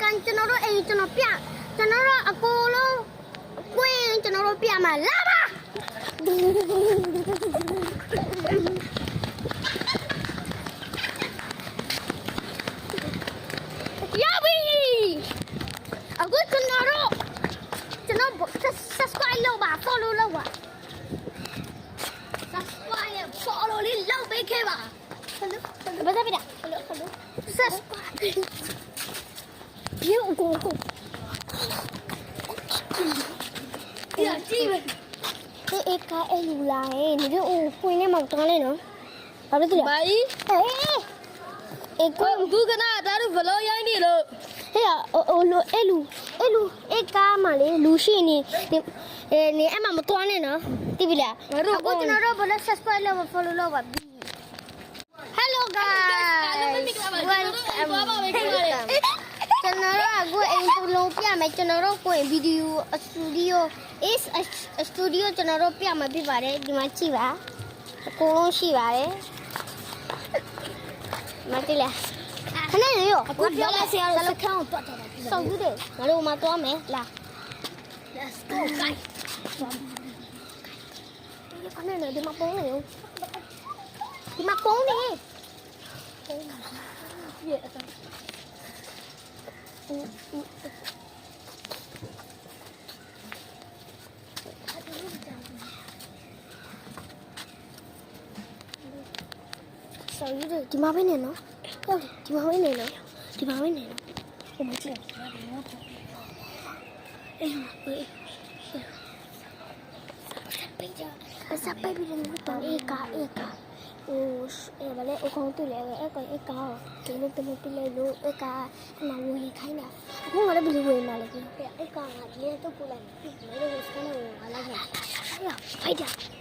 ကန်ကျွန်တော်တို့အိမ်ကျွန်တော်ပြကျွန်တော်တို့အကိုလုံးကွင်းကျွန်တော်တို့ပြမှာလာပါရောက်ပြီအခုကျွန်တော် subscribe လုပ်ပါ follow လုပ်ပါ subscribe နဲ့ follow လေးလုပ်ပေးခဲ့ပါဘာသာပြတာ subscribe ပြုတ်ကိုဒီအကြည့်ပဲအေးကားအဲ့လူလာဟဲ့ဒီတော့ကိုင်းနဲ့မောင်တောင်းလိုက်နော်ဘာလို့လဲဘာကြီးအေးကိုကူကနာဒါတို့ဘလို့ရိုင်းနေလို့ဟဲ့လိုအဲ့လူအေးကားမှလေလူရှိနေနေအမမတွန်းနဲ့နော်တိပြီလားအခုကျွန်တော်တို့ဘလို့ subscribe လုပ်ပါ follow လုပ်ပါ Hello guys ကျွန်တော်တို့အခုအိမ်တူလုံးပြမယ်ကျွန်တော်တို့ကိုဗီဒီယိုစတူဒီယို is a studio ကျွန်တော်တို့ပြမှာဖြစ်ပါတယ်ဒီမှာကြည့်ပါအကုန်လုံးရှိပါတယ်မတိလားခဏလေးရောအခုပြောလိုက်ဆရာတို့စခန်းကိုတွတ်တယ်စောင့်ကြည့်တယ်ငါတို့မှသွားမယ်လာ Let's go guys ဒီခဏလေးဒီမှာပုံနေရောဒီမှာပုံနေရဲ့ဆော်ရည်ဒီမှာပဲနေနော်ဟုတ်တယ်ဒီမှာပဲနေနော်ဒီမှာပဲနေနော်ဟိုမကြည့်အေးပေးကြစပ်ပေးပြီးတော့အေးကာဟိုဗလေအကောင်တူလေအဲ့ကောင်အေးကာဒီလိုတမပြလေလို့အေးကာမဝင်ခိုင်းတာအခုငါလည်းဘယ်လိုဝင်มาလဲဒီအေးကာငါဒီတော့ပို့လိုက်ပြီလေစကန်ကိုငါလိုက်ရဖိုက်တာ